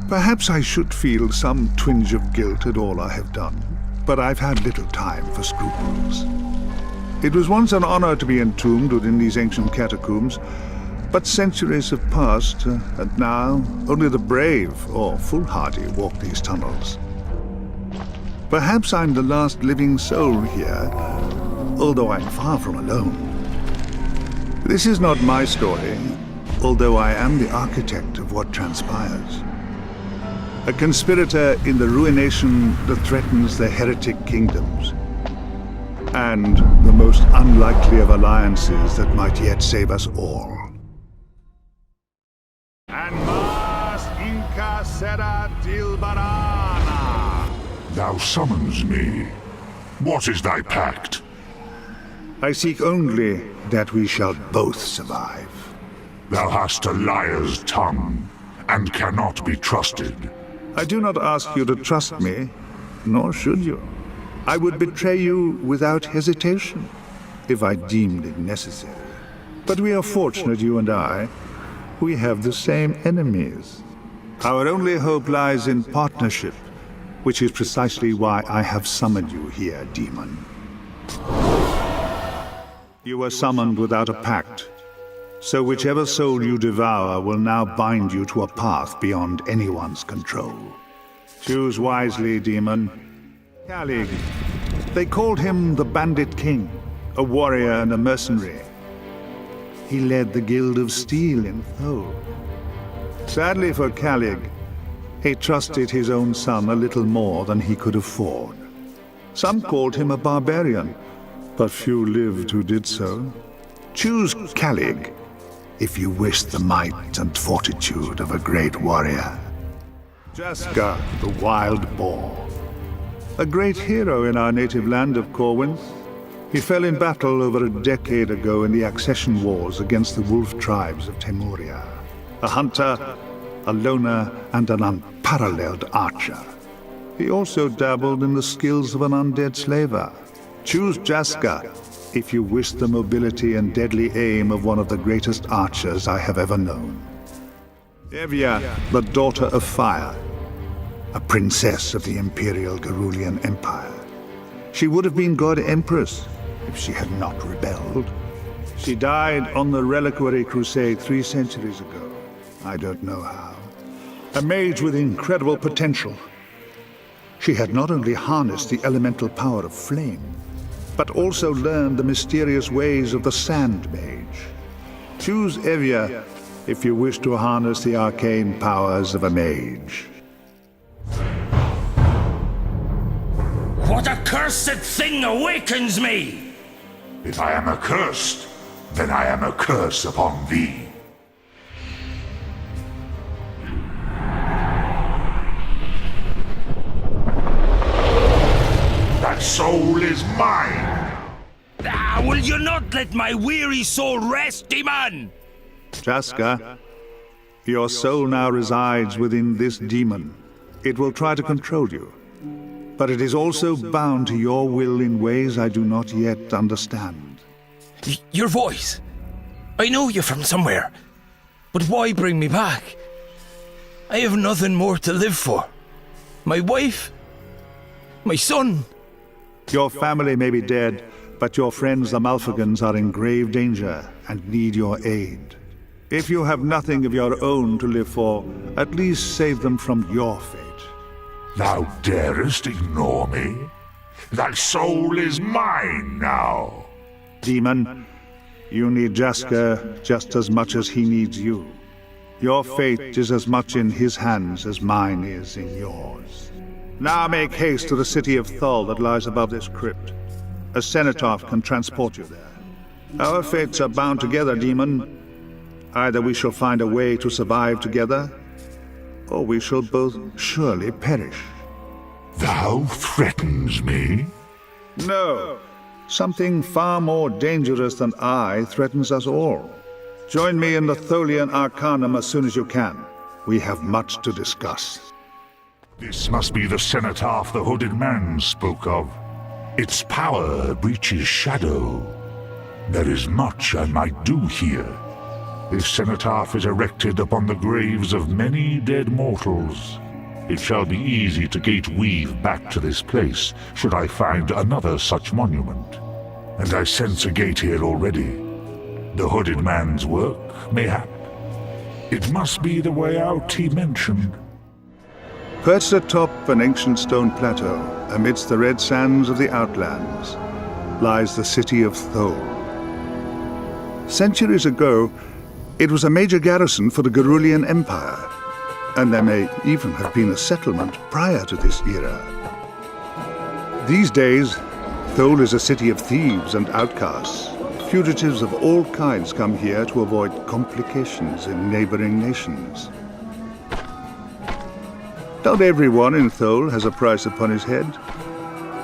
Perhaps I should feel some twinge of guilt at all I have done, but I've had little time for scruples. It was once an honor to be entombed within these ancient catacombs, but centuries have passed, and now only the brave or foolhardy walk these tunnels. Perhaps I'm the last living soul here, although I'm far from alone. This is not my story, although I am the architect of what transpires. A conspirator in the ruination that threatens the heretic kingdoms, and the most unlikely of alliances that might yet save us all. And mas inca sera til banana. Thou summons me. What is thy pact? I seek only that we shall both survive. Thou hast a liar's tongue, and cannot be trusted. I do not ask you to trust me, nor should you. I would betray you without hesitation, if I deemed it necessary. But we are fortunate, you and I. We have the same enemies. Our only hope lies in partnership, which is precisely why I have summoned you here, demon. You were summoned without a pact, so whichever soul you devour will now bind you to a path beyond anyone's control. Choose wisely, demon. Calig. They called him the Bandit King, a warrior and a mercenary. He led the Guild of Steel in Thor. Sadly for Calig, he trusted his own son a little more than he could afford. Some called him a barbarian, but few lived who did so. Choose Calig, if you wish the might and fortitude of a great warrior. Jasker, the wild boar. A great hero in our native land of Corwin. He fell in battle over a decade ago in the accession wars against the wolf tribes of Temuria. A hunter, a loner, and an unparalleled archer. He also dabbled in the skills of an undead slaver. Choose Jasker, if you wish the mobility and deadly aim of one of the greatest archers I have ever known. Evia, the daughter of fire, a princess of the Imperial Garulian Empire. She would have been God Empress if she had not rebelled. She died on the Reliquary Crusade 3 centuries ago. I don't know how. A mage with incredible potential. She had not only harnessed the elemental power of flame, but also learned the mysterious ways of the Sand Mage. Choose Evia if you wish to harness the arcane powers of a mage. What accursed thing awakens me? If I am accursed, then I am a curse upon thee. That soul is mine! Ah, will you not let my weary soul rest, demon? Jasker, your soul now resides within this demon. It will try to control you, but it is also bound to your will in ways I do not yet understand. Your voice. I know you from somewhere, but why bring me back? I have nothing more to live for. My wife, my son. Your family may be dead, but your friends the Malfagans are in grave danger and need your aid. If you have nothing of your own to live for, at least save them from your fate. Thou darest ignore me? Thy soul is mine now! Demon, you need Jasker just as much as he needs you. Your fate is as much in his hands as mine is in yours. Now make haste to the city of Thor that lies above this crypt. A cenotaph can transport you there. Our fates are bound together, demon. Either we shall find a way to survive together, or we shall both surely perish. Thou threatens me? No. Something far more dangerous than I threatens us all. Join me in the Tholian Arcanum as soon as you can. We have much to discuss. This must be the cenotaph the hooded man spoke of. Its power reaches shadow. There is much I might do here. This cenotaph is erected upon the graves of many dead mortals. It shall be easy to gate-weave back to this place, should I find another such monument. And I sense a gate here already. The hooded man's work, mayhap. It must be the way out he mentioned. Perched atop an ancient stone plateau, amidst the red sands of the Outlands, lies the city of Thor. Centuries ago, it was a major garrison for the Gerulian Empire, and there may even have been a settlement prior to this era. These days, Thor is a city of thieves and outcasts. Fugitives of all kinds come here to avoid complications in neighboring nations. Not everyone in Thor has a price upon his head,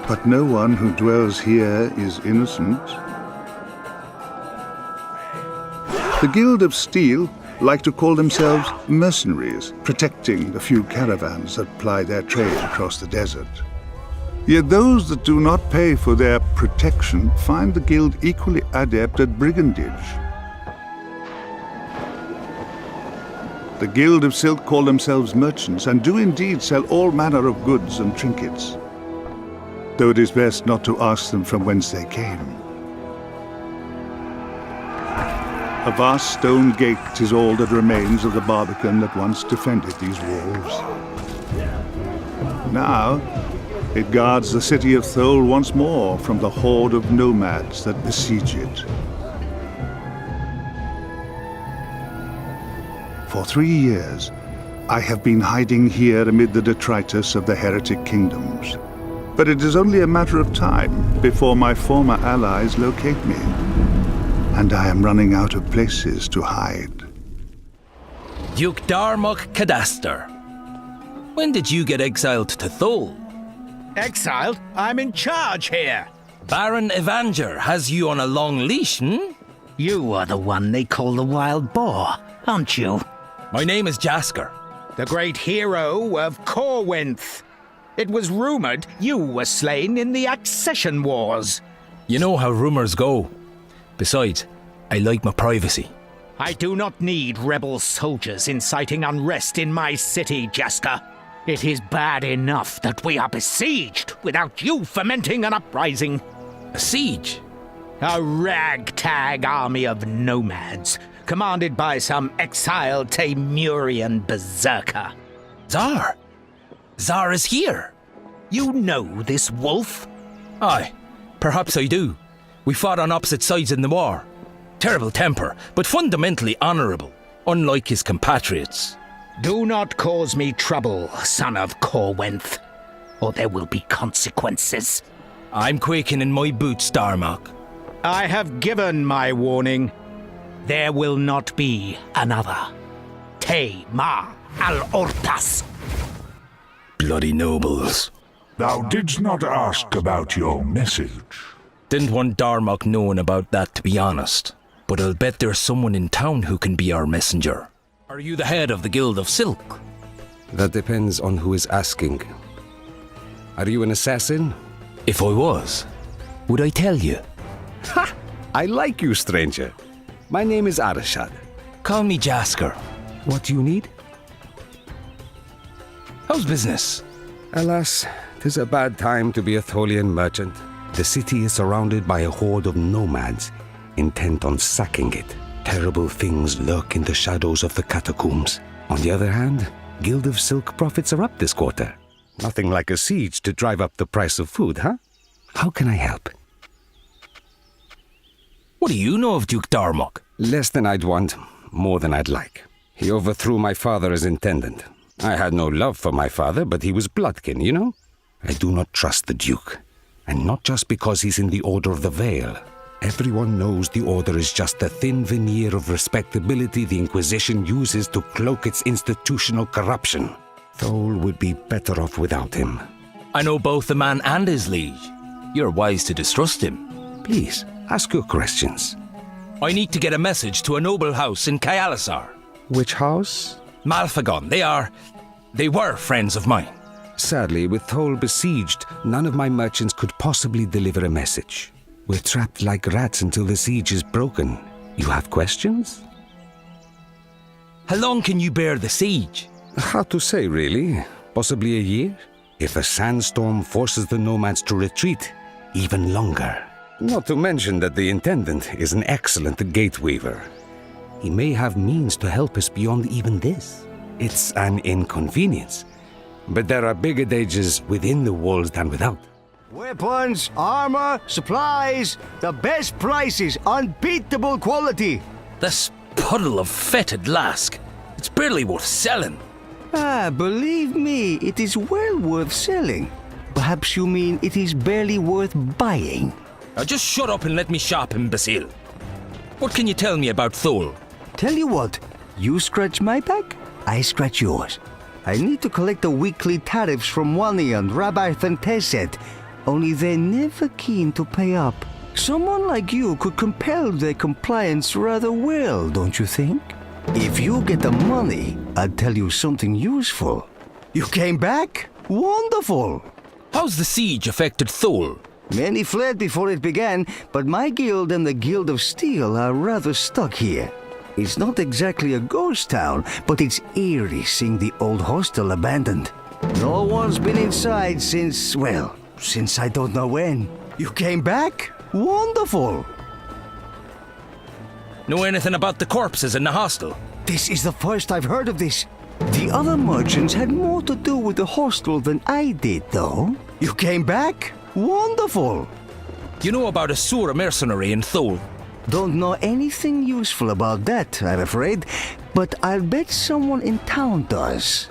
but no one who dwells here is innocent. The Guild of Steel like to call themselves mercenaries, protecting the few caravans that ply their trade across the desert. Yet those that do not pay for their protection find the Guild equally adept at brigandage. The Guild of Silk call themselves merchants and do indeed sell all manner of goods and trinkets, though it is best not to ask them from whence they came. A vast stone gate is all that remains of the barbican that once defended these walls. Now, it guards the city of Thor once more from the horde of nomads that besiege it. For 3 years, I have been hiding here amid the detritus of the heretic kingdoms. But it is only a matter of time before my former allies locate me. And I am running out of places to hide. Duke Darmok Cadaster. When did you get exiled to Thol? Exiled? I'm in charge here. Baron Evanger has you on a long leash, You are the one they call the Wild Boar, aren't you? My name is Jasker. The great hero of Corwinth. It was rumored you were slain in the Accession Wars. You know how rumors go. Besides, I like my privacy. I do not need rebel soldiers inciting unrest in my city, Jasker. It is bad enough that we are besieged without you fomenting an uprising. A siege? A ragtag army of nomads, commanded by some exiled Temurian berserker. Tsar? Tsar is here. You know this wolf? Aye, perhaps I do. We fought on opposite sides in the war. Terrible temper, but fundamentally honourable, unlike his compatriots. Do not cause me trouble, son of Corwinth, or there will be consequences. I'm quaking in my boots, Darmok. I have given my warning. There will not be another. Te Ma al-Ortas. Bloody nobles. Thou didst not ask about your message. Didn't want Darmok knowing about that, to be honest. But I'll bet there's someone in town who can be our messenger. Are you the head of the Guild of Silk? That depends on who is asking. Are you an assassin? If I was, would I tell you? Ha! I like you, stranger. My name is Arashad. Call me Jasker. What do you need? How's business? Alas, 'tis a bad time to be a Tholian merchant. The city is surrounded by a horde of nomads, intent on sacking it. Terrible things lurk in the shadows of the catacombs. On the other hand, Guild of Silk profits are up this quarter. Nothing like a siege to drive up the price of food, huh? How can I help? What do you know of Duke Darmok? Less than I'd want, more than I'd like. He overthrew my father as intendant. I had no love for my father, but he was bloodkin, you know? I do not trust the Duke. And not just because he's in the Order of the Veil. Everyone knows the Order is just the thin veneer of respectability the Inquisition uses to cloak its institutional corruption. Thol would be better off without him. I know both the man and his liege. You're wise to distrust him. Please, ask your questions. I need to get a message to a noble house in Kayalisar. Which house? Malfagon. They were friends of mine. Sadly, with Thol besieged, none of my merchants could possibly deliver a message. We're trapped like rats until the siege is broken. You have questions? How long can you bear the siege? Hard to say, really. Possibly a year? If a sandstorm forces the nomads to retreat, even longer. Not to mention that the Intendant is an excellent gateweaver. He may have means to help us beyond even this. It's an inconvenience. But there are bigger dangers within the walls than without. Weapons, armor, supplies, the best prices, unbeatable quality. This puddle of fetid lask. It's barely worth selling. Ah, believe me, it is well worth selling. Perhaps you mean it is barely worth buying. Now just shut up and let me shop, imbecile. What can you tell me about Thor? Tell you what, you scratch my back, I scratch yours. I need to collect the weekly tariffs from Wani and Rabbi Thanteset, only they're never keen to pay up. Someone like you could compel their compliance rather well, don't you think? If you get the money, I'll tell you something useful. You came back? Wonderful! How's the siege affected Thor? Many fled before it began, but my guild and the Guild of Steel are rather stuck here. It's not exactly a ghost town, but it's eerie seeing the old hostel abandoned. No one's been inside since, well, since I don't know when. You came back? Wonderful! Know anything about the corpses in the hostel? This is the first I've heard of this. The other merchants had more to do with the hostel than I did, though. You came back? Wonderful! You know about a Sura mercenary in Thor? Don't know anything useful about that, I'm afraid, but I'll bet someone in town does.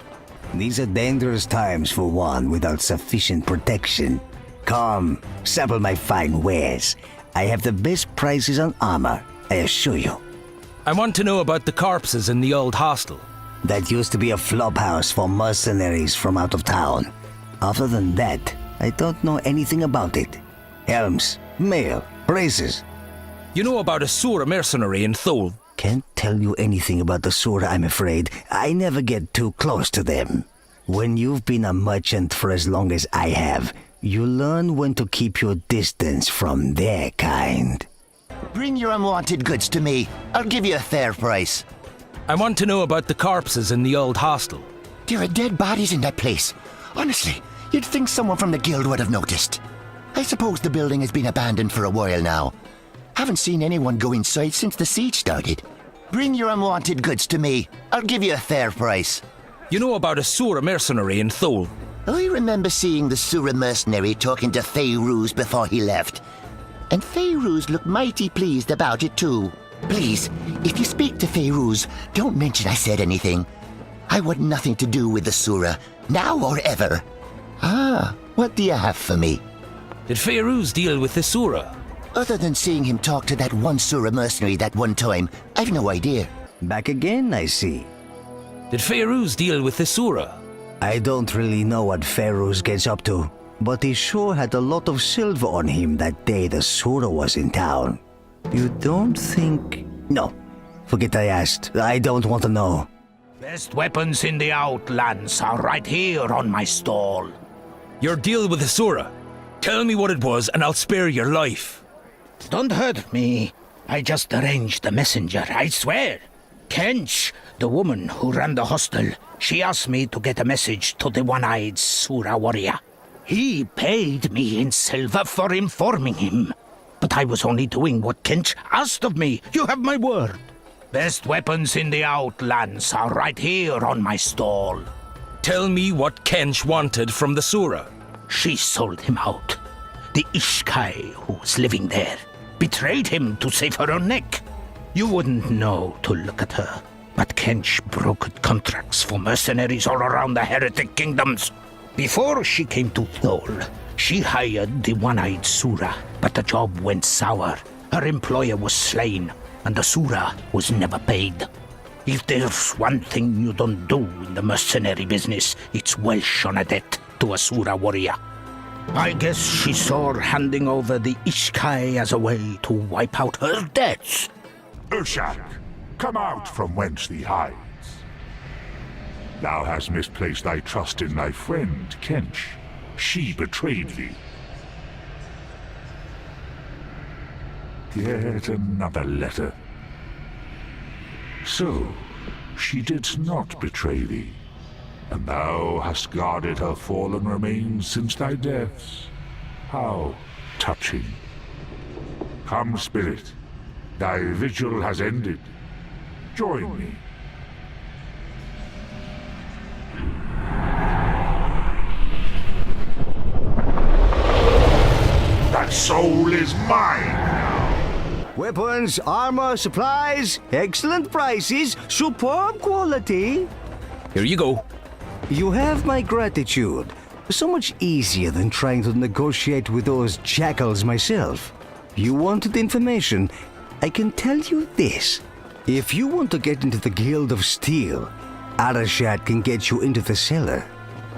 These are dangerous times for one without sufficient protection. Come, sample my fine wares. I have the best prices on armor, I assure you. I want to know about the corpses in the old hostel. That used to be a flophouse for mercenaries from out of town. Other than that, I don't know anything about it. Helms, mail, braces. You know about a Sura mercenary in Thor? Can't tell you anything about the Sura, I'm afraid. I never get too close to them. When you've been a merchant for as long as I have, you learn when to keep your distance from their kind. Bring your unwanted goods to me. I'll give you a fair price. I want to know about the corpses in the old hostel. There are dead bodies in that place. Honestly, you'd think someone from the guild would have noticed. I suppose the building has been abandoned for a while now. Haven't seen anyone go inside since the siege started. Bring your unwanted goods to me. I'll give you a fair price. You know about a Sura mercenary in Thor? I remember seeing the Sura mercenary talking to Faeruz before he left. And Faeruz looked mighty pleased about it too. Please, if you speak to Faeruz, don't mention I said anything. I want nothing to do with the Sura, now or ever. Ah, what do you have for me? Did Faeruz deal with the Sura? Other than seeing him talk to that one Sura mercenary that one time, I've no idea. Back again, I see. Did Faeruz deal with the Sura? I don't really know what Faeruz gets up to, but he sure had a lot of silver on him that day the Sura was in town. You don't think... No, forget I asked. I don't want to know. Best weapons in the Outlands are right here on my stall. Your deal with the Sura. Tell me what it was and I'll spare your life. Don't hurt me. I just arranged the messenger, I swear. Krenz, the woman who ran the hostel, she asked me to get a message to the one-eyed Sura warrior. He paid me in silver for informing him. But I was only doing what Krenz asked of me. You have my word. Best weapons in the Outlands are right here on my stall. Tell me what Krenz wanted from the Sura. She sold him out. The Ishkai, who was living there, betrayed him to save her own neck. You wouldn't know to look at her, but Krenz brokered contracts for mercenaries all around the heretic kingdoms. Before she came to Thor, she hired the one-eyed Sura, but the job went sour. Her employer was slain, and the Sura was never paid. If there's one thing you don't do in the mercenary business, it's welsh on a debt to a Sura warrior. I guess she saw handing over the Ishkai as a way to wipe out her debts. Urshak, come out from whence thee hides. Thou hast misplaced thy trust in thy friend, Krenz. She betrayed thee. Yet another letter. So, she did not betray thee, and thou hast guarded her fallen remains since thy deaths. How touching. Come, spirit, thy vigil has ended. Join me. That soul is mine now. Weapons, armor, supplies, excellent prices, superb quality. Here you go. You have my gratitude. So much easier than trying to negotiate with those jackals myself. You wanted information. I can tell you this. If you want to get into the Guild of Steel, Arashad can get you into the cellar.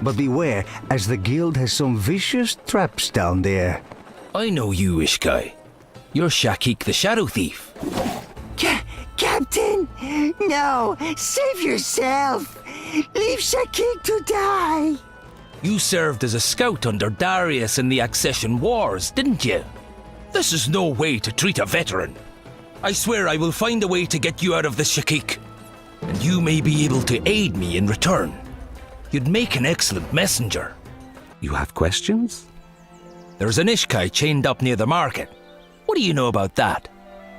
But beware, as the guild has some vicious traps down there. I know you, Ishkai. You're Shakik the Shadow Thief. Captain! No! Save yourself! Leave Shakik to die! You served as a scout under Darius in the Accession Wars, didn't you? This is no way to treat a veteran. I swear I will find a way to get you out of this, Shakik. And you may be able to aid me in return. You'd make an excellent messenger. You have questions? There's an Ishkai chained up near the market. What do you know about that?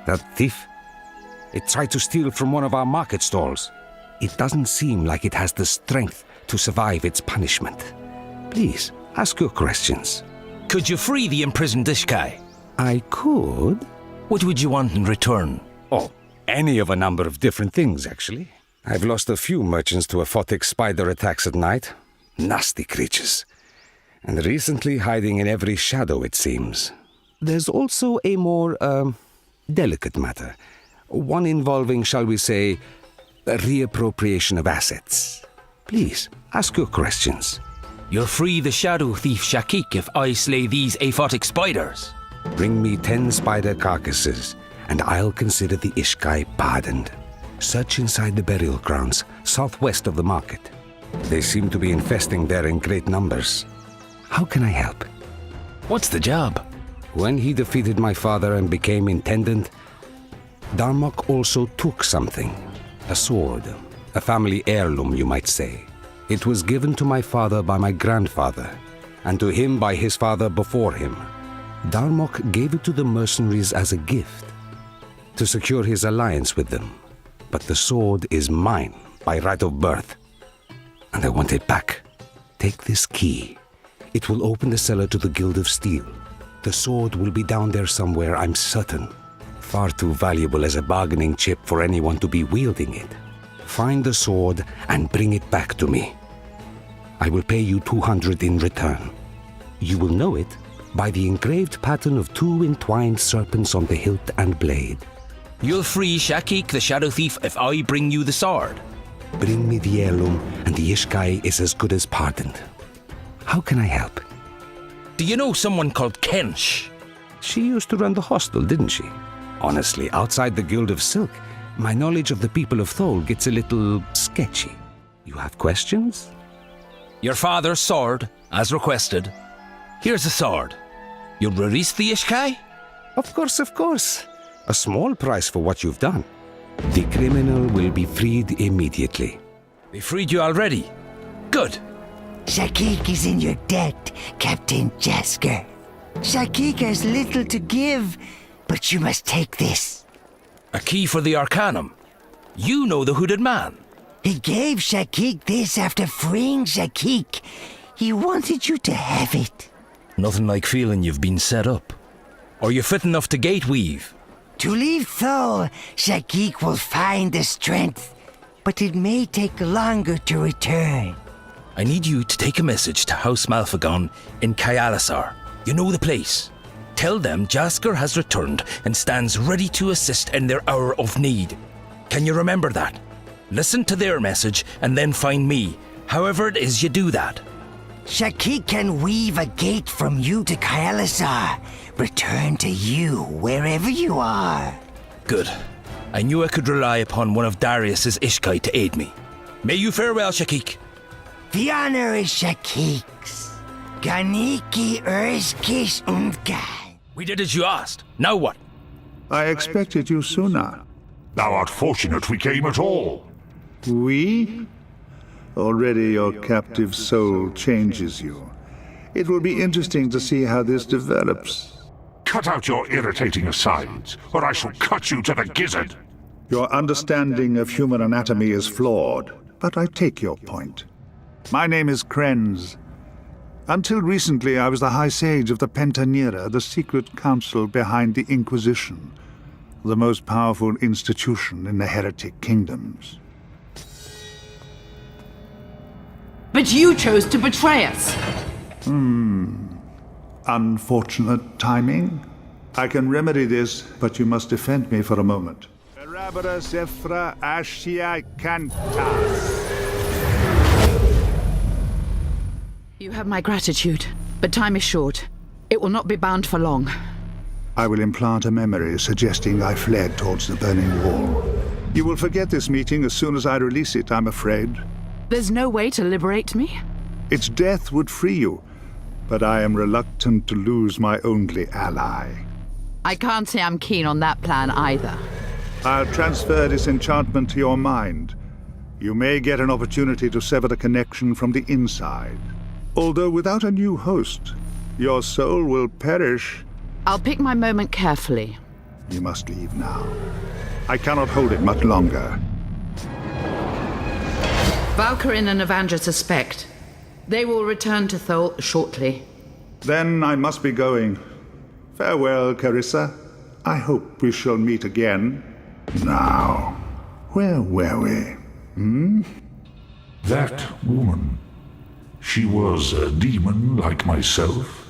That thief? It tried to steal from one of our market stalls. It doesn't seem like it has the strength to survive its punishment. Please, ask your questions. Could you free the imprisoned Ishkai? I could. What would you want in return? Oh, any of a number of different things, actually. I've lost a few merchants to aphotic spider attacks at night. Nasty creatures. And recently hiding in every shadow, it seems. There's also a more, delicate matter. One involving, shall we say, a reappropriation of assets. Please, ask your questions. You'll free the Shadow Thief Shakik if I slay these aphotic spiders. Bring me 10 spider carcasses, and I'll consider the Ishkai pardoned. Search inside the burial grounds, southwest of the market. They seem to be infesting there in great numbers. How can I help? What's the job? When he defeated my father and became intendant, Darmok also took something. A sword. A family heirloom, you might say. It was given to my father by my grandfather, and to him by his father before him. Darmok gave it to the mercenaries as a gift, to secure his alliance with them. But the sword is mine, by right of birth. And I want it back. Take this key. It will open the cellar to the Guild of Steel. The sword will be down there somewhere, I'm certain. Far too valuable as a bargaining chip for anyone to be wielding it. Find the sword and bring it back to me. I will pay you 200 in return. You will know it by the engraved pattern of 2 entwined serpents on the hilt and blade. You'll free Shakik the Shadow Thief if I bring you the sword. Bring me the heirloom and the Ishkai is as good as pardoned. How can I help? Do you know someone called Krenz? She used to run the hostel, didn't she? Honestly, outside the Guild of Silk, my knowledge of the people of Thor gets a little sketchy. You have questions? Your father's sword, as requested. Here's the sword. You'll release the Ishkai? Of course, of course. A small price for what you've done. The criminal will be freed immediately. They freed you already? Good. Shakik is in your debt, Captain Jasker. Shakik has little to give, but you must take this. A key for the Arcanum. You know the hooded man. He gave Shakik this after freeing Shakik. He wanted you to have it. Nothing like feeling you've been set up. Are you fit enough to gate weave? To leave Thor, Shakik will find the strength, but it may take longer to return. I need you to take a message to House Malphagon in Kyalasar. You know the place. Tell them Jasker has returned and stands ready to assist in their hour of need. Can you remember that? Listen to their message and then find me, however it is you do that. Shakik can weave a gate from you to Kyalasar. Return to you wherever you are. Good. I knew I could rely upon one of Darius's Ishkai to aid me. May you fare well, Shakik. The honor is Shakik's. Ganiki Urskish Unkai. We did as you asked. Now what? I expected you sooner. Thou art fortunate we came at all. We? Already your captive soul changes you. It will be interesting to see how this develops. Cut out your irritating asides, or I shall cut you to the gizzard. Your understanding of human anatomy is flawed, but I take your point. My name is Krenz. Until recently, I was the High Sage of the Pentanera, the secret council behind the Inquisition, the most powerful institution in the heretic kingdoms. But you chose to betray us. Unfortunate timing. I can remedy this, but you must defend me for a moment. You have my gratitude, but time is short. It will not be bound for long. I will implant a memory suggesting I fled towards the burning wall. You will forget this meeting as soon as I release it, I'm afraid. There's no way to liberate me? Its death would free you, but I am reluctant to lose my only ally. I can't say I'm keen on that plan either. I'll transfer this enchantment to your mind. You may get an opportunity to sever the connection from the inside. Although without a new host, your soul will perish. I'll pick my moment carefully. You must leave now. I cannot hold it much longer. Valkyrin and Evandra suspect. They will return to Thor shortly. Then I must be going. Farewell, Carissa. I hope we shall meet again. Now, where were we? That woman. She was a demon like myself.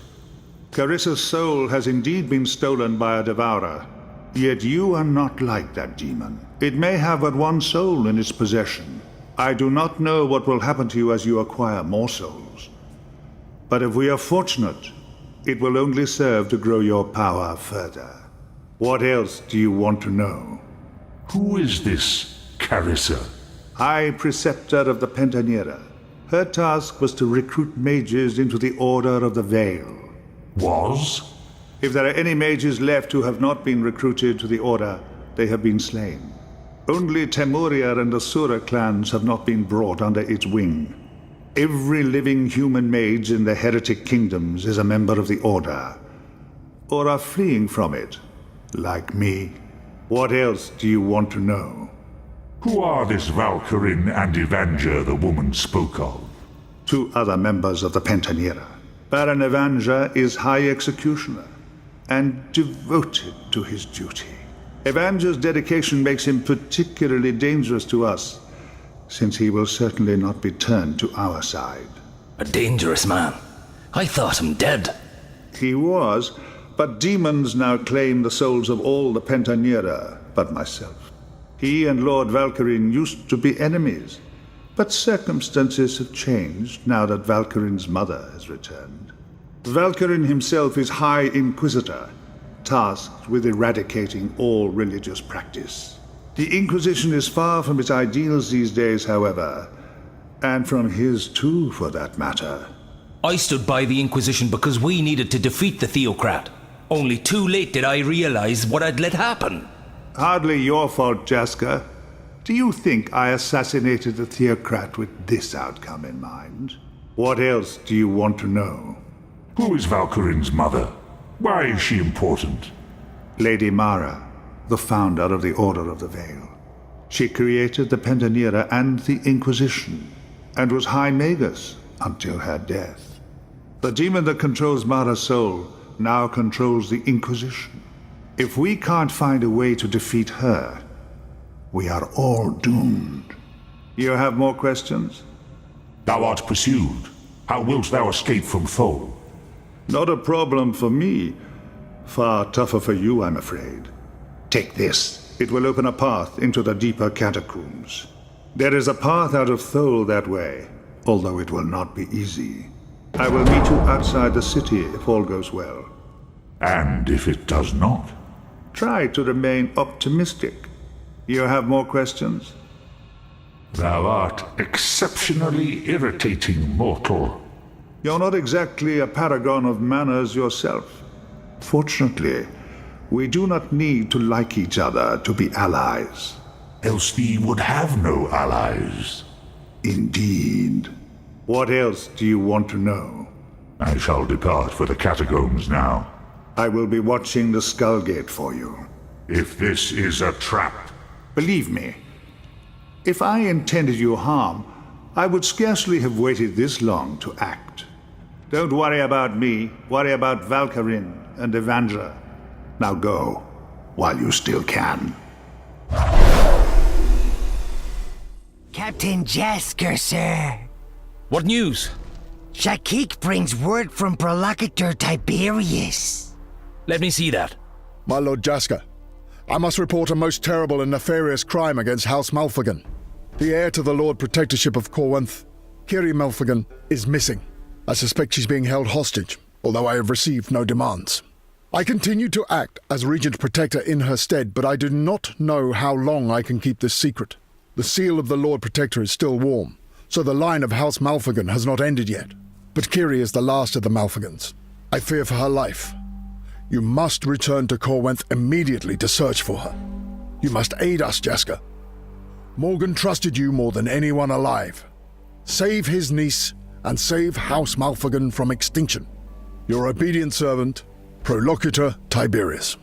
Carissa's soul has indeed been stolen by a devourer. Yet you are not like that demon. It may have but one soul in its possession. I do not know what will happen to you as you acquire more souls. But if we are fortunate, it will only serve to grow your power further. What else do you want to know? Who is this Carissa? High Preceptor of the Pentanera. Her task was to recruit mages into the Order of the Veil. Was? If there are any mages left who have not been recruited to the Order, they have been slain. Only Temuria and the Asura clans have not been brought under its wing. Every living human mage in the heretic kingdoms is a member of the Order, or are fleeing from it, like me. What else do you want to know? Who are this Valkyrin and Evandra the woman spoke of? Two other members of the Pentanera. Baron Evandra is High Executioner, and devoted to his duty. Evandra's dedication makes him particularly dangerous to us, since he will certainly not be turned to our side. A dangerous man. I thought him dead. He was, but demons now claim the souls of all the Pentanera, but myself. He and Lord Valkyrin used to be enemies, but circumstances have changed now that Valkyrin's mother has returned. Valkyrin himself is High Inquisitor, tasked with eradicating all religious practice. The Inquisition is far from its ideals these days, however, and from his too, for that matter. I stood by the Inquisition because we needed to defeat the Theocrat. Only too late did I realize what I'd let happen. Hardly your fault, Jasker. Do you think I assassinated the Theocrat with this outcome in mind? What else do you want to know? Who is Valkyrin's mother? Why is she important? Lady Mara, the founder of the Order of the Veil. She created the Pentanera and the Inquisition, and was High Magus until her death. The demon that controls Mara's soul now controls the Inquisition. If we can't find a way to defeat her, we are all doomed. You have more questions? Thou art pursued. How wilt thou escape from Thor? Not a problem for me. Far tougher for you, I'm afraid. Take this. It will open a path into the deeper catacombs. There is a path out of Thor that way, although it will not be easy. I will meet you outside the city if all goes well. And if it does not? Try to remain optimistic. You have more questions? Thou art exceptionally irritating, mortal. You're not exactly a paragon of manners yourself. Fortunately, we do not need to like each other to be allies. else thee would have no allies. Indeed. What else do you want to know? I shall depart for the catacombs now. I will be watching the Skull Gate for you. If this is a trap, Believe me, if I intended you harm, I would scarcely have waited this long to act. Don't worry about me, worry about Valkyrin and Evandra. Now go, while you still can. Captain Jasker, sir. What news? Shakik brings word from Prolocutor Tiberius. Let me see that. My Lord Jasker, I must report a most terrible and nefarious crime against House Malphagon. The heir to the Lord Protectorship of Corwinth, Kiri Malphagon, is missing. I suspect she's being held hostage, although I have received no demands. I continue to act as Regent Protector in her stead, but I do not know how long I can keep this secret. The seal of the Lord Protector is still warm, so the line of House Malphagon has not ended yet. But Kiri is the last of the Malphagons. I fear for her life. You must return to Corwinth immediately to search for her. You must aid us, Jasker. Morgan trusted you more than anyone alive. Save his niece and save House Malphagon from extinction. Your obedient servant, Prolocutor Tiberius.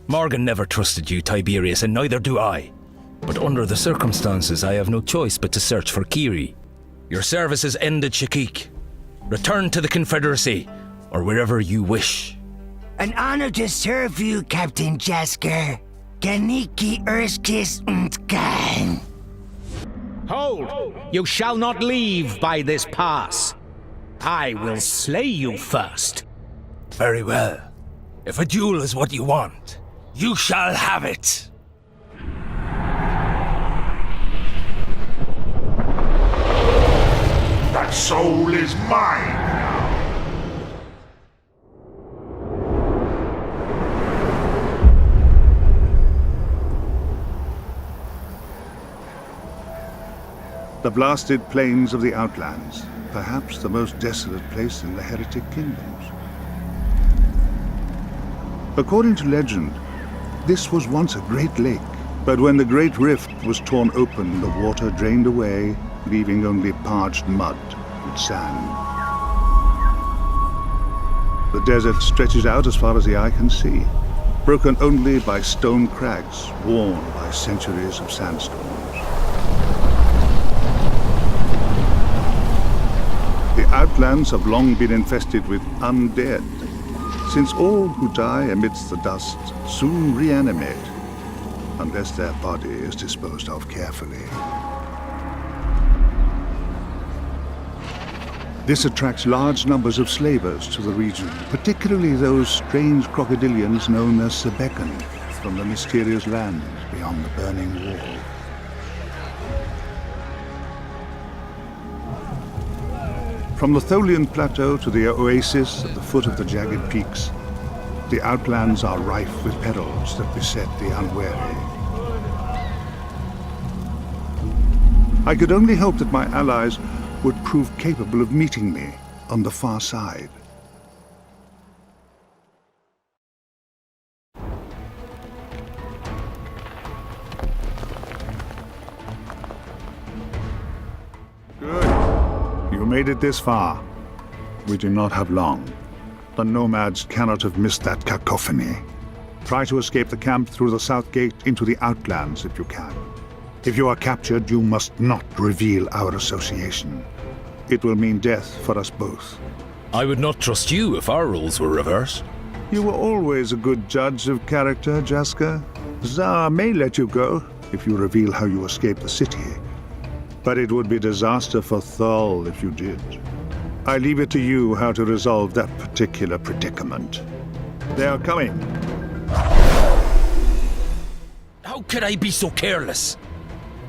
Morgan never trusted you, Tiberius, and neither do I. But under the circumstances, I have no choice but to search for Kiri. Your services ended, Shakik. Return to the Confederacy, or wherever you wish. An honor to serve you, Captain Jasker. Ganiki Erskis Ntkan. Hold! You shall not leave by this pass. I will slay you first. Very well. If a duel is what you want, you shall have it. that soul is mine now. The blasted plains of the Outlands, perhaps the most desolate place in the Heretic Kingdoms. According to legend, this was once a great lake, but when the Great Rift was torn open, the water drained away, leaving only parched mud and sand. The desert stretches out as far as the eye can see, broken only by stone crags worn by centuries of sandstorms. The Outlands have long been infested with undead, since all who die amidst the dust soon reanimate, unless their body is disposed of carefully. This attracts large numbers of slavers to the region, particularly those strange crocodilians known as Sebekan, from the mysterious lands beyond the burning wall. From the Tholian Plateau to the oasis at the foot of the jagged peaks, the Outlands are rife with perils that beset the unwary. I could only hope that my allies would prove capable of meeting me on the far side. Good. You made it this far. We do not have long. The nomads cannot have missed that cacophony. Try to escape the camp through the south gate into the Outlands if you can. If you are captured, you must not reveal our association. It will mean death for us both. I would not trust you if our roles were reversed. You were always a good judge of character, Jasker. Tsar may let you go if you reveal how you escaped the city. But it would be disaster for Thor if you did. I leave it to you how to resolve that particular predicament. They are coming. How could I be so careless?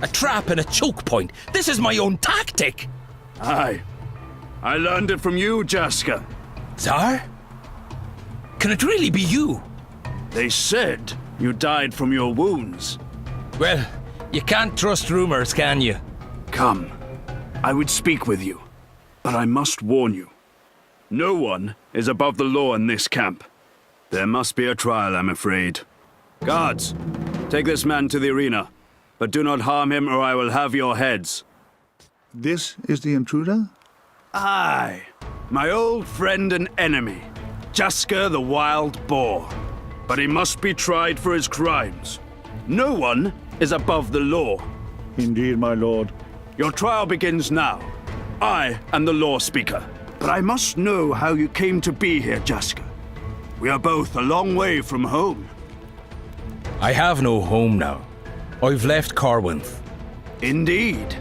A trap and a choke point. This is my own tactic. Aye. I learned it from you, Jasker. Tsar? Can it really be you? They said you died from your wounds. Well, you can't trust rumors, can you? Come. I would speak with you, but I must warn you. No one is above the law in this camp. There must be a trial, I'm afraid. Guards, take this man to the arena. but do not harm him or I will have your heads. This is the intruder? Aye, my old friend and enemy, Jasker the Wild Boar. But he must be tried for his crimes. No one is above the law. Indeed, my lord. Your trial begins now. I am the law speaker, but I must know how you came to be here, Jasker. We are both a long way from home. I have no home now. I've left Corwinth. Indeed.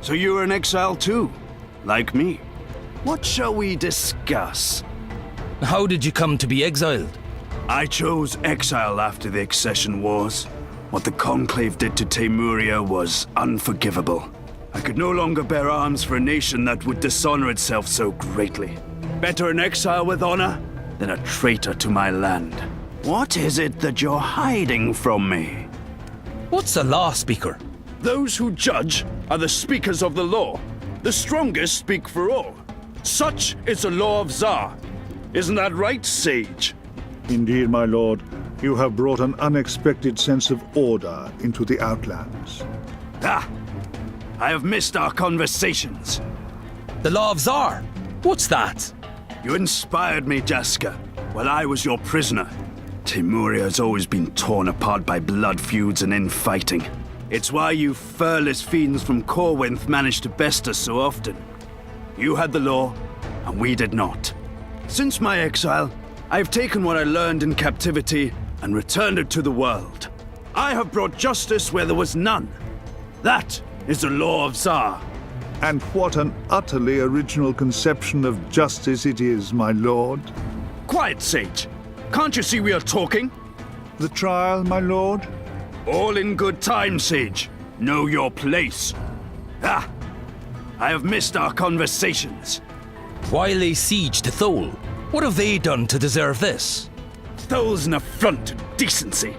So you are an exile too, like me. What shall we discuss? How did you come to be exiled? I chose exile after the Accession Wars. What the Conclave did to Teymuria was unforgivable. I could no longer bear arms for a nation that would dishonor itself so greatly. Better an exile with honor than a traitor to my land. What is it that you're hiding from me? What's a law speaker? Those who judge are the speakers of the law. The strongest speak for all. Such is the law of Tsar. Isn't that right, Sage? Indeed, my lord. You have brought an unexpected sense of order into the Outlands. Ah! I have missed our conversations. The law of Tsar? What's that? You inspired me, Jasker, while I was your prisoner. Teymuria has always been torn apart by blood feuds and infighting. It's why you furless fiends from Corwinth managed to best us so often. You had the law, and we did not. Since my exile, I have taken what I learned in captivity and returned it to the world. I have brought justice where there was none. That is the law of Tsar. And what an utterly original conception of justice it is, my lord. Quiet, Sage. Can't you see we are talking? The trial, my lord? All in good time, Sage. Know your place. Ah! I have missed our conversations. Why lay siege to Thor? What have they done to deserve this? Thor's an affront to decency.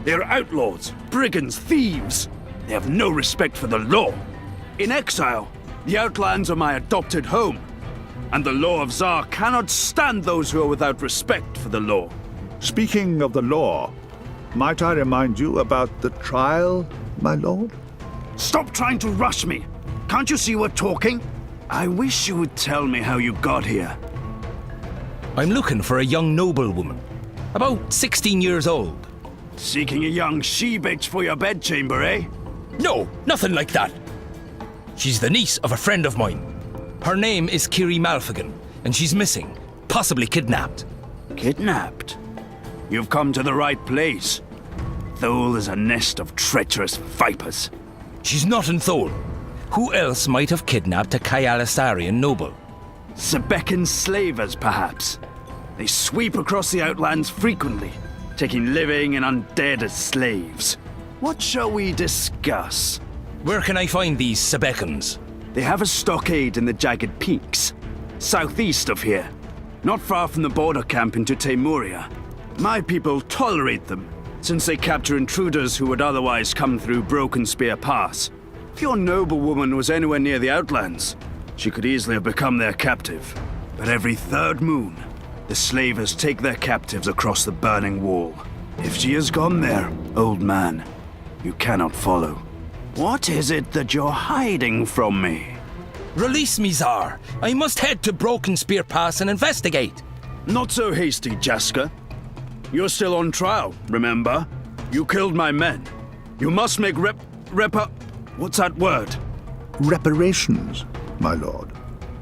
They are outlaws, brigands, thieves. They have no respect for the law. In exile, the Outlands are my adopted home. And the law of Tsar cannot stand those who are without respect for the law. Speaking of the law, might I remind you about the trial, my lord? Stop trying to rush me. Can't you see we're talking? I wish you would tell me how you got here. I'm looking for a young noblewoman, about 16 years old. Seeking a young she-bitch for your bedchamber, eh? No, nothing like that. She's the niece of a friend of mine. Her name is Kiri Malfigan, and she's missing, possibly kidnapped. Kidnapped? You've come to the right place. Thol is a nest of treacherous vipers. She's not in Thor. Who else might have kidnapped a Kayalisarian noble? Sebekan slavers, perhaps. They sweep across the Outlands frequently, taking living and undead as slaves. What shall we discuss? Where can I find these Sebekans? They have a stockade in the Jagged Peaks, southeast of here, not far from the border camp into Teymuria. My people tolerate them, since they capture intruders who would otherwise come through Broken Spear Pass. If your noblewoman was anywhere near the Outlands, she could easily have become their captive. But every third moon, the slavers take their captives across the burning wall. If she has gone there, old man, you cannot follow. What is it that you're hiding from me? Release me, Tsar. I must head to Broken Spear Pass and investigate. Not so hasty, Jasker. You're still on trial, remember? You killed my men. You must make what's that word? Reparations, my lord.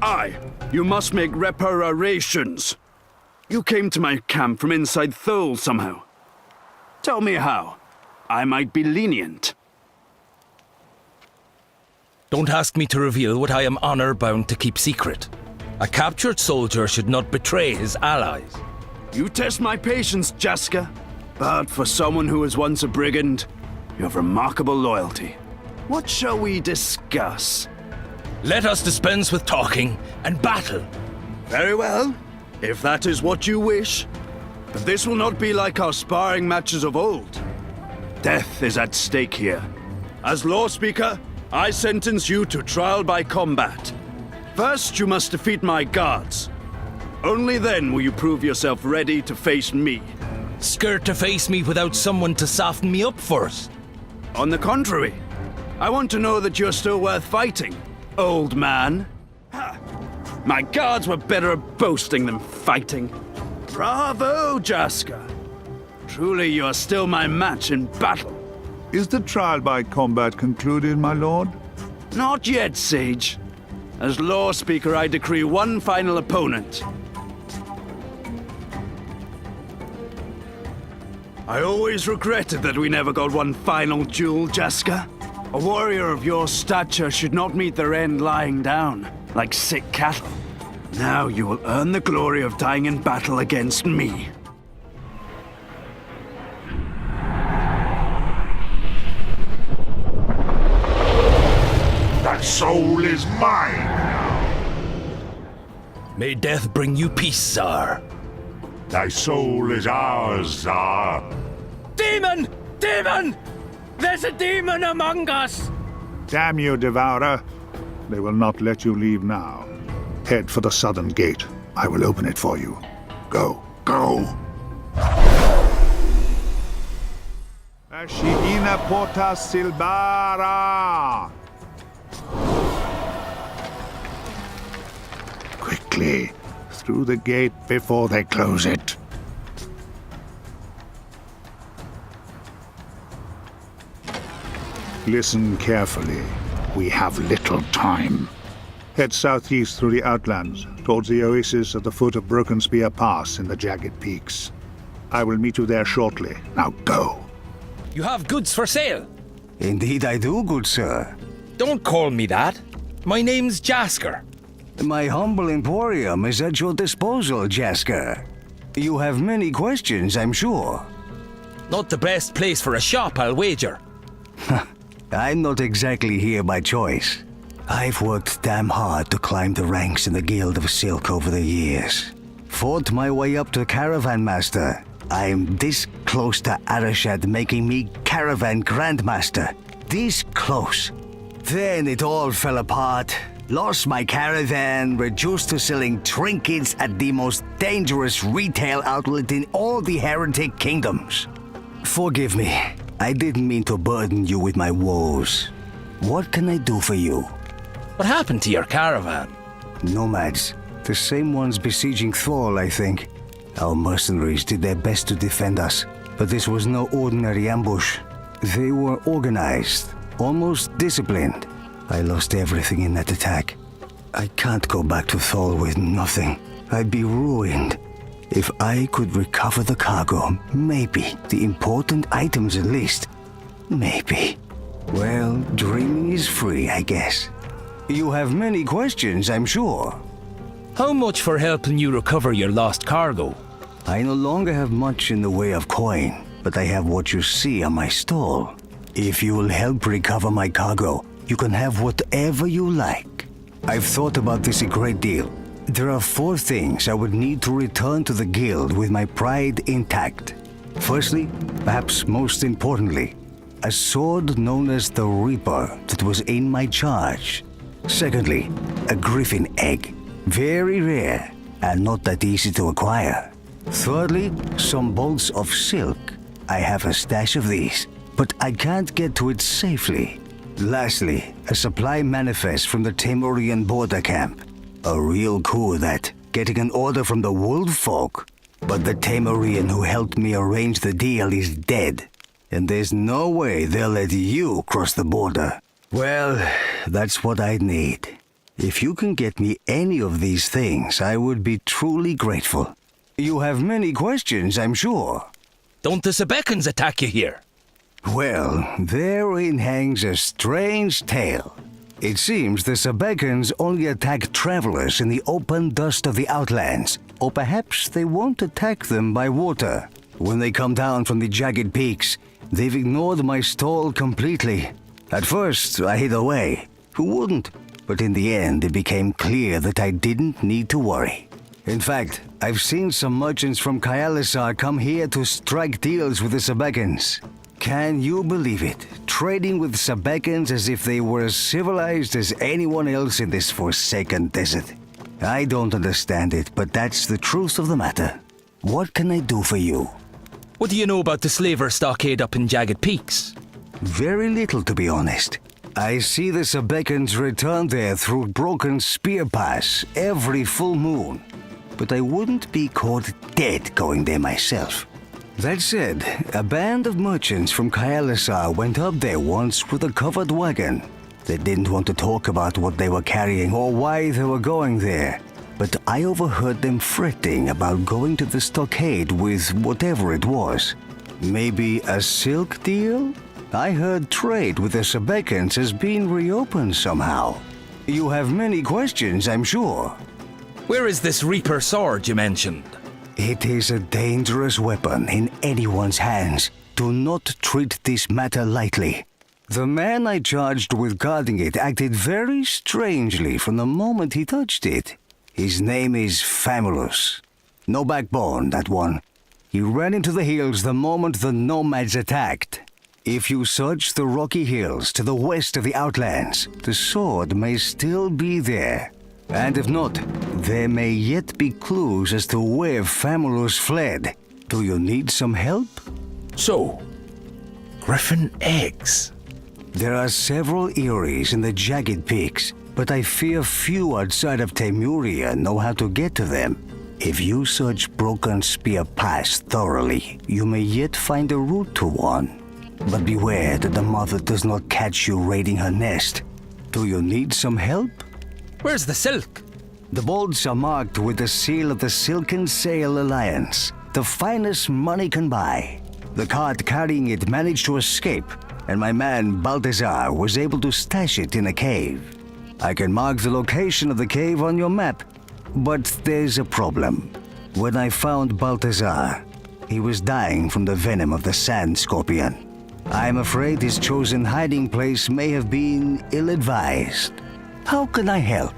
Aye, you must make reparations. You came to my camp from inside Thol somehow. Tell me how. I might be lenient. Don't ask me to reveal what I am honor-bound to keep secret. A captured soldier should not betray his allies. You test my patience, Jasker. But for someone who was once a brigand, you have remarkable loyalty. What shall we discuss? Let us dispense with talking and battle. Very well, if that is what you wish. But this will not be like our sparring matches of old. Death is at stake here. As law speaker, I sentence you to trial by combat. First, you must defeat my guards. Only then will you prove yourself ready to face me. Scared to face me without someone to soften me up first? On the contrary, I want to know that you're still worth fighting, old man. Ha! My guards were better at boasting than fighting. Bravo, Jasker. Truly, you are still my match in battle. Is the trial by combat concluded, my lord? Not yet, Sage. As Law Speaker, I decree one final opponent. I always regretted that we never got one final duel, Jasker. A warrior of your stature should not meet their end lying down, like sick cattle. Now you will earn the glory of dying in battle against me. That soul is mine now. May death bring you peace, Tsar. Thy soul is ours, Tsar. Demon! Demon! There's a demon among us! Damn you, Devourer. They will not let you leave now. Head for the southern gate. I will open it for you. Go. Go! Ashigina porta silbara! Quickly, through the gate before they close it. Listen carefully. We have little time. Head southeast through the Outlands, towards the oasis at the foot of Broken Spear Pass in the Jagged Peaks. I will meet you there shortly. Now go. You have goods for sale. Indeed I do, good sir. Don't call me that. My name's Jasker. My humble emporium is at your disposal, Jasker. You have many questions, I'm sure. Not the best place for a shop, I'll wager. I'm not exactly here by choice. I've worked damn hard to climb the ranks in the Guild of Silk over the years. Fought my way up to Caravan Master. I'm this close to Arashad making me Caravan Grandmaster. This close. Then it all fell apart. Lost my caravan, reduced to selling trinkets at the most dangerous retail outlet in all the Heretic Kingdoms. Forgive me. I didn't mean to burden you with my woes. What can I do for you? What happened to your caravan? Nomads. The same ones besieging Thor, I think. Our mercenaries did their best to defend us, but this was no ordinary ambush. They were organized, almost disciplined. I lost everything in that attack. I can't go back to Thor with nothing. I'd be ruined. If I could recover the cargo, maybe. The important items at least. Maybe. Well, dreaming is free, I guess. You have many questions, I'm sure. How much for helping you recover your lost cargo? I no longer have much in the way of coin, but I have what you see on my stall. If you'll help recover my cargo, you can have whatever you like. I've thought about this a great deal. There are 4 things I would need to return to the guild with my pride intact. Firstly, perhaps most importantly, a sword known as the Reaper that was in my charge. Secondly, a griffin egg. Very rare and not that easy to acquire. Thirdly, some bolts of silk. I have a stash of these, but I can't get to it safely. Lastly, a supply manifest from the Temurian border camp. A real coup that, getting an order from the wolf folk. But the Temurian who helped me arrange the deal is dead, and there's no way they'll let you cross the border. Well, that's what I need. If you can get me any of these things, I would be truly grateful. You have many questions, I'm sure. Don't the Sebekans attack you here? Well, therein hangs a strange tale. It seems the Sebekans only attack travelers in the open dust of the Outlands, or perhaps they won't attack them by water. When they come down from the Jagged Peaks, they've ignored my stall completely. At first, I hid away. Who wouldn't? But in the end, it became clear that I didn't need to worry. In fact, I've seen some merchants from Kyalisar come here to strike deals with the Sebekans. Can you believe it? Trading with Sebekans as if they were as civilized as anyone else in this forsaken desert. I don't understand it, but that's the truth of the matter. What can I do for you? What do you know about the slaver stockade up in Jagged Peaks? Very little, to be honest. I see the Sebekans return there through Broken Spear Pass every full moon, but I wouldn't be caught dead going there myself. That said, a band of merchants from Kaelisar went up there once with a covered wagon. They didn't want to talk about what they were carrying or why they were going there, but I overheard them fretting about going to the stockade with whatever it was. Maybe a silk deal? I heard trade with the Sebekans has been reopened somehow. You have many questions, I'm sure. Where is this Reaper sword you mentioned? It is a dangerous weapon in anyone's hands. Do not treat this matter lightly. The man I charged with guarding it acted very strangely from the moment he touched it. His name is Famulus. No backbone, that one. He ran into the hills the moment the nomads attacked. If you search the rocky hills to the west of the Outlands, the sword may still be there. And if not, there may yet be clues as to where Famulus fled. Do you need some help? So, griffin eggs. There are several eyries in the Jagged Peaks, but I fear few outside of Temuria know how to get to them. If you search Broken Spear Pass thoroughly, you may yet find a route to one. But beware that the mother does not catch you raiding her nest. Do you need some help? Where's the silk? The bolts are marked with the seal of the Silken Sail Alliance, the finest money can buy. The cart carrying it managed to escape, and my man Balthazar was able to stash it in a cave. I can mark the location of the cave on your map, but there's a problem. When I found Balthazar, he was dying from the venom of the sand scorpion. I'm afraid his chosen hiding place may have been ill-advised. How can I help?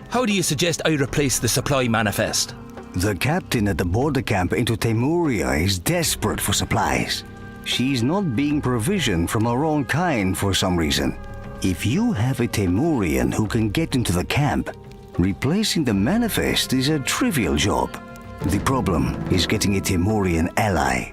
How do you suggest I replace the supply manifest? The captain at the border camp into Temuria is desperate for supplies. She's not being provisioned from her own kind for some reason. If you have a Temurian who can get into the camp, replacing the manifest is a trivial job. The problem is getting a Temurian ally.